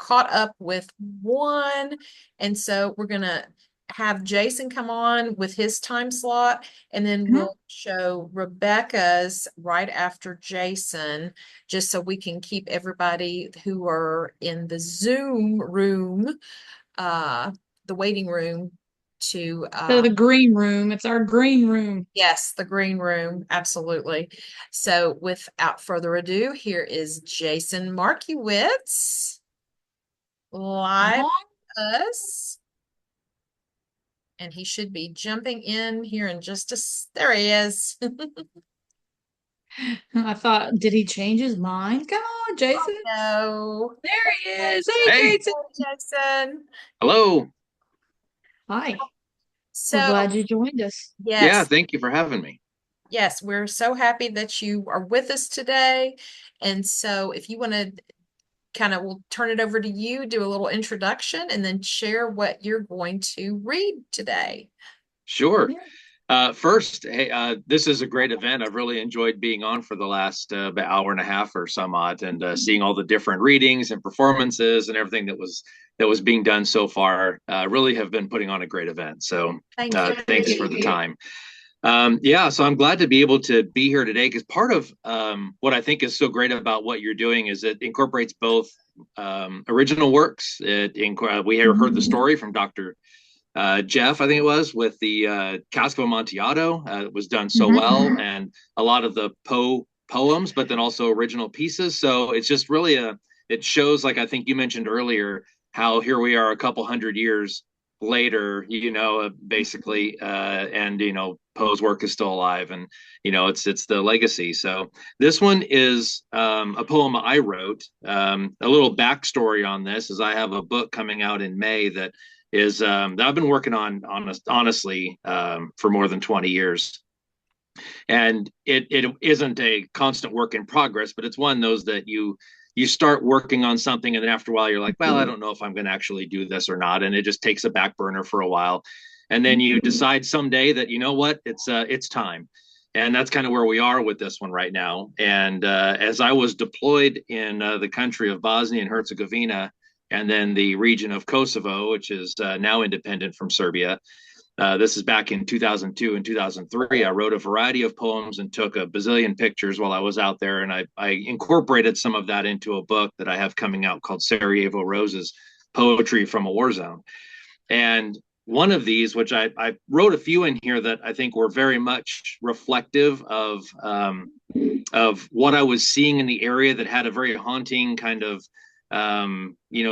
caught up with one. And so we're going to have Jason come on with his time slot, and then Mhm. we'll show Rebecca's right after Jason, just so we can keep everybody who are in the Zoom room, uh, the waiting room to, So the green room. It's our green room. yes, the green room. Absolutely. So without further ado, here is Jason Markiewicz live Uh-huh. with us. And he should be jumping in here in just there he is. I thought, did he change his mind? Come on, Oh Jason. no. There he is. Hey, Hey, Jason. Jason. hello. Hi. We're So, glad you joined us. Yeah, yes, thank you for having me. yes, we're so happy that you are with us today. And so, if you want to kind of, we'll turn it over to you, do a little introduction, and then share what you're going to read today. Sure. Yeah. First, hey, this is a great event. I've really enjoyed being on for the last about hour and a half or some odd, and seeing all the different readings and performances and everything that was being done so far. Really have been putting on a great event. So Thank you. thanks for the time. Yeah, so I'm glad to be able to be here today because part of what I think is so great about what you're doing is it incorporates both original works. We heard the story from Dr. Jeff, I think it was, with the Cask of Amontillado. It was done so Mhm. well, and a lot of the Poe poems, but then also original pieces. So it's just really it shows, like I think you mentioned earlier, how here we are a couple hundred years later, basically, and Poe's work is still alive, and it's the legacy. So this one is a poem I wrote. A little backstory on this is I have a book coming out in May that I've been working on honestly for more than 20 years. And it isn't a constant work in progress, but it's one of those that you start working on something and then after a while you're like, well, I don't know if I'm going to actually do this or not, and it just takes a back burner for a while, and then you decide someday that you know what, it's time. And that's kind of where we are with this one right now. And as I was deployed in the country of Bosnia and Herzegovina, and then the region of Kosovo, which is now independent from Serbia. This is back in 2002 and 2003. I wrote a variety of poems and took a bazillion pictures while I was out there. And I incorporated some of that into a book that I have coming out called Sarajevo Roses, Poetry from a War Zone. And one of these, which I wrote a few in here that I think were very much reflective of what I was seeing in the area, that had a very haunting kind of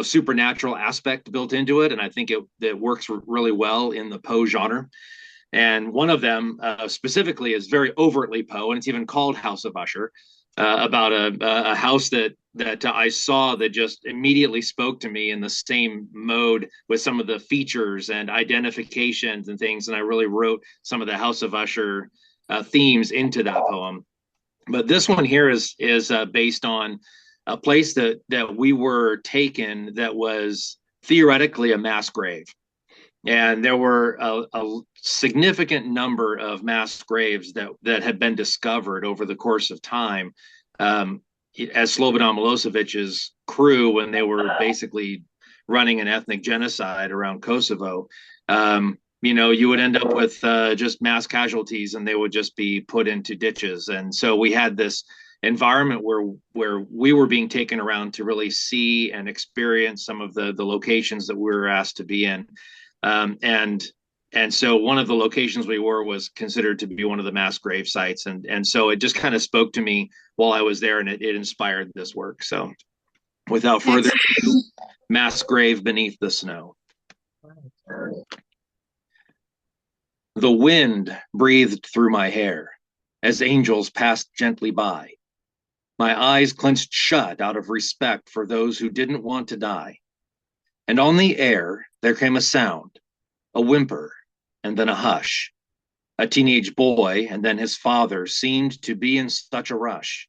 supernatural aspect built into it, and I think it works really well in the Poe genre. And one of them specifically is very overtly Poe, and it's even called House of Usher, about a house that I saw that just immediately spoke to me in the same mode with some of the features and identifications and things. And I really wrote some of the House of Usher themes into that poem. But this one here is based on a place that we were taken that was theoretically a mass grave, and there were a significant number of mass graves that had been discovered over the course of time, um, as Slobodan Milosevic's crew, when they were basically running an ethnic genocide around Kosovo. You would end up with just mass casualties, and they would just be put into ditches. And so we had this environment where we were being taken around to really see and experience some of the locations that we were asked to be in. Um, and and so one of the locations we were was considered to be one of the mass grave sites, and so it just kind of spoke to me while I was there, and it inspired this work. So without further Excellent. ado, mass grave beneath the snow. The wind breathed through my hair as angels passed gently by. My eyes clenched shut out of respect for those who didn't want to die. And on the air there came a sound, a whimper, and then a hush. A teenage boy and then his father seemed to be in such a rush.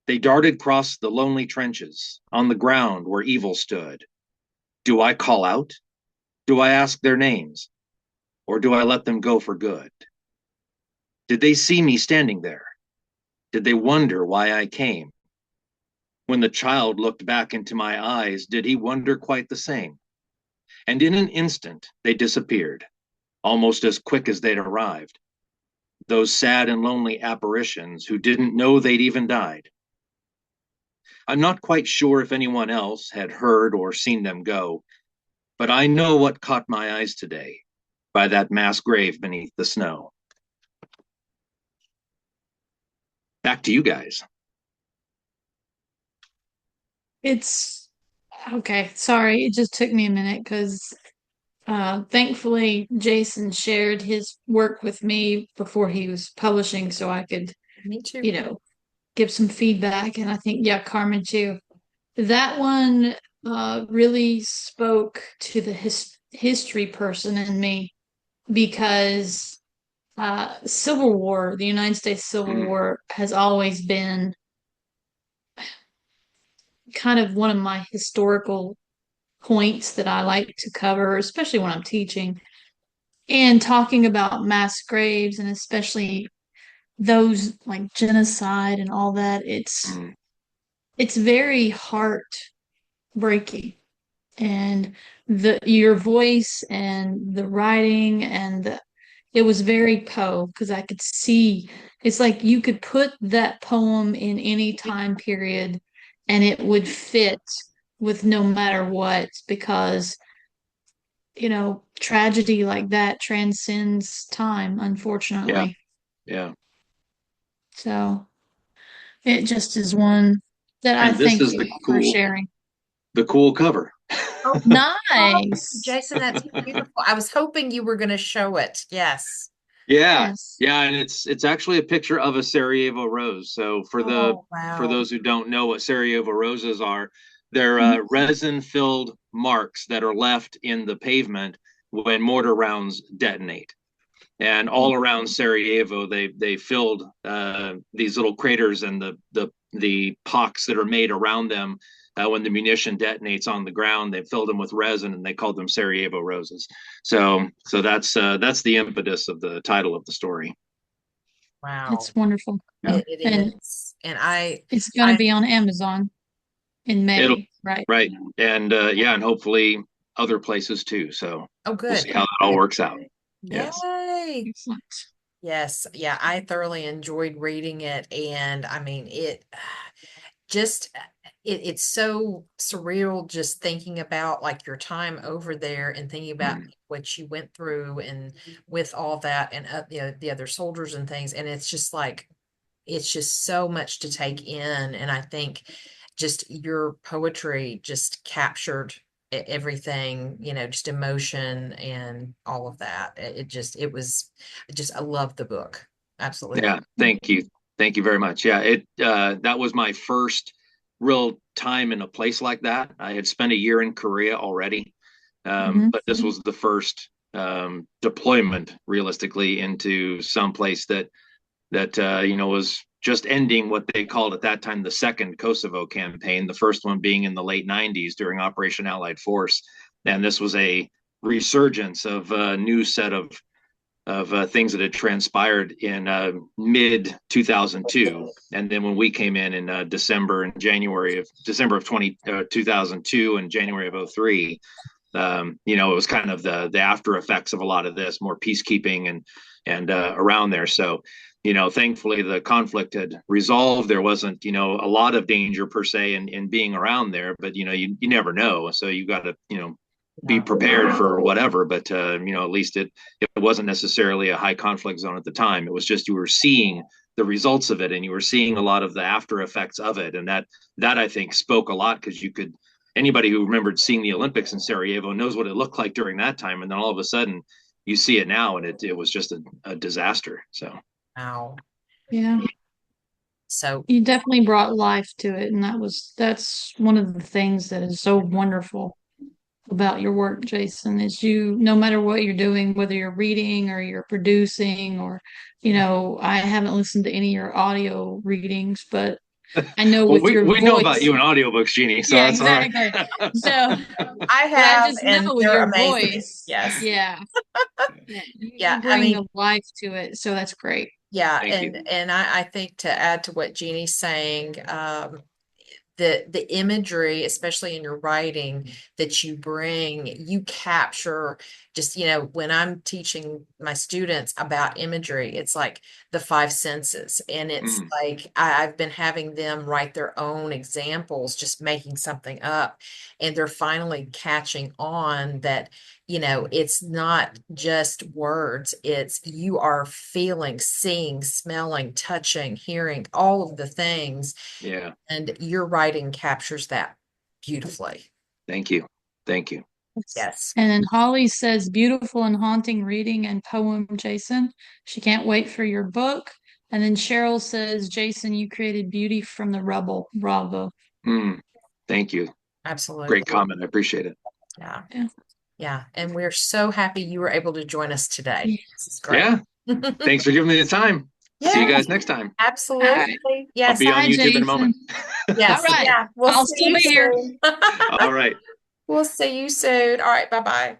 They darted across the lonely trenches, on the ground where evil stood. Do I call out? Do I ask their names? Or do I let them go for good? Did they see me standing there? Did they wonder why I came? When the child looked back into my eyes, did he wonder quite the same? And in an instant, they disappeared, almost as quick as they'd arrived. Those sad and lonely apparitions who didn't know they'd even died. I'm not quite sure if anyone else had heard or seen them go, but I know what caught my eyes today by that mass grave beneath the snow. Back to you guys. It's okay. Sorry, it just took me a minute because thankfully Jason shared his work with me before he was publishing so I could, Me too. give some feedback. And I think, yeah, Carmen too. That one really spoke to the history person in me because Civil War, the United States Civil War, has always been kind of one of my historical points that I like to cover, especially when I'm teaching and talking about mass graves and especially those like genocide and all that. It's very heartbreaking, and the your voice and the writing it was very Poe because I could see it's like you could put that poem in any time period and it would fit with no matter what because tragedy like that transcends time, Yeah, unfortunately. yeah. So it just is one that I And this thank is you for sharing. the cool cover. Oh, Nice. Jason, that's beautiful. I was hoping you were going to show it. Yes. Yeah, Yes. yeah, and it's actually a picture of a Sarajevo rose. So Oh, for wow. those who don't know what Sarajevo roses are, they're Mhm. resin-filled marks that are left in the pavement when mortar rounds detonate. And all around Sarajevo, they filled these little craters and the pocks that are made around them when the munition detonates on the ground. They filled them with resin and they called them Sarajevo roses. So that's the impetus of the title of the story. Wow. It's wonderful. Yeah, And It is. And it's going to I, be on Amazon in it'll May, right? right, and yeah, and hopefully other places too. So oh, we'll good. see how it all works out. Yes. Yay. Excellent. Yes. Yeah. I thoroughly enjoyed reading it. And I mean, just, it's so surreal just thinking about like your time over there and thinking about Mm. what you went through and with all that and the other soldiers and things. And it's just so much to take in. And I think just your poetry just captured everything, just emotion and all of that. I love the book. Absolutely love Yeah, thank you very much. Yeah, it that was my first real time in a place like that. I had spent a year in Korea already, Mhm. but this was the first deployment, realistically, into some place that was just ending what they called at that time the second Kosovo campaign. The first one being in the late '90s during Operation Allied Force, and this was a resurgence of a new set of things that had transpired in mid 2002, and then when we came in December and January of 2002 and January of '03, it was kind of the after effects of a lot of this, more peacekeeping and around there. So, thankfully the conflict had resolved. There wasn't, a lot of danger per se in being around there, but you never know. So you got to, be that. prepared for whatever. But at least it wasn't necessarily a high conflict zone at the time. It was just you were seeing the results of it, and you were seeing a lot of the after effects of it, and that I think spoke a lot because you could anybody who remembered seeing the Olympics in Sarajevo knows what it looked like during that time, and then all of a sudden you see it now, and it was just a disaster. So Wow. Yeah. So You definitely brought life to it, and that's one of the things that is so wonderful about your work, Jason, is no matter what you're doing, whether you're reading or you're producing or, I haven't listened to any of your audio readings, but I know well, with we, your we know about voice. you in audiobooks, Jeannie, so Yeah, that's all right. exactly. So, I but I have, just and know with they're your amazing. voice, Yes. yeah, yeah, you Yeah. I bring mean, the life to it, so that's great. yeah, Thank you. and I think to add to what Jeannie's saying, the imagery, especially in your writing that you bring, you capture just, when I'm teaching my students about imagery, it's like the five senses. And it's Mm, like I've been having them write their own examples, just making something up. And they're finally catching on that, it's not just words, it's you are feeling, seeing, smelling, touching, hearing, all of the things. yeah. And your writing captures that beautifully. Thank you. Thank you. Yes. And then Holly says, beautiful and haunting reading and poem, Jason. She can't wait for your book. And then Cheryl says, Jason, you created beauty from the rubble. Bravo. Mm, thank you. Great Absolutely. comment. I appreciate it. Yeah. Yeah. Yeah. And we're so happy you were able to join us today. Yeah. This is great. Yeah. Thanks for giving me the time. See you Yeah, guys next time. All right. absolutely. I'll Yes. be on Bye, YouTube in a Jason. moment. All Yes. right. Yeah. We'll I'll see still you be here. soon. All right. We'll see you soon. All right. Bye-bye.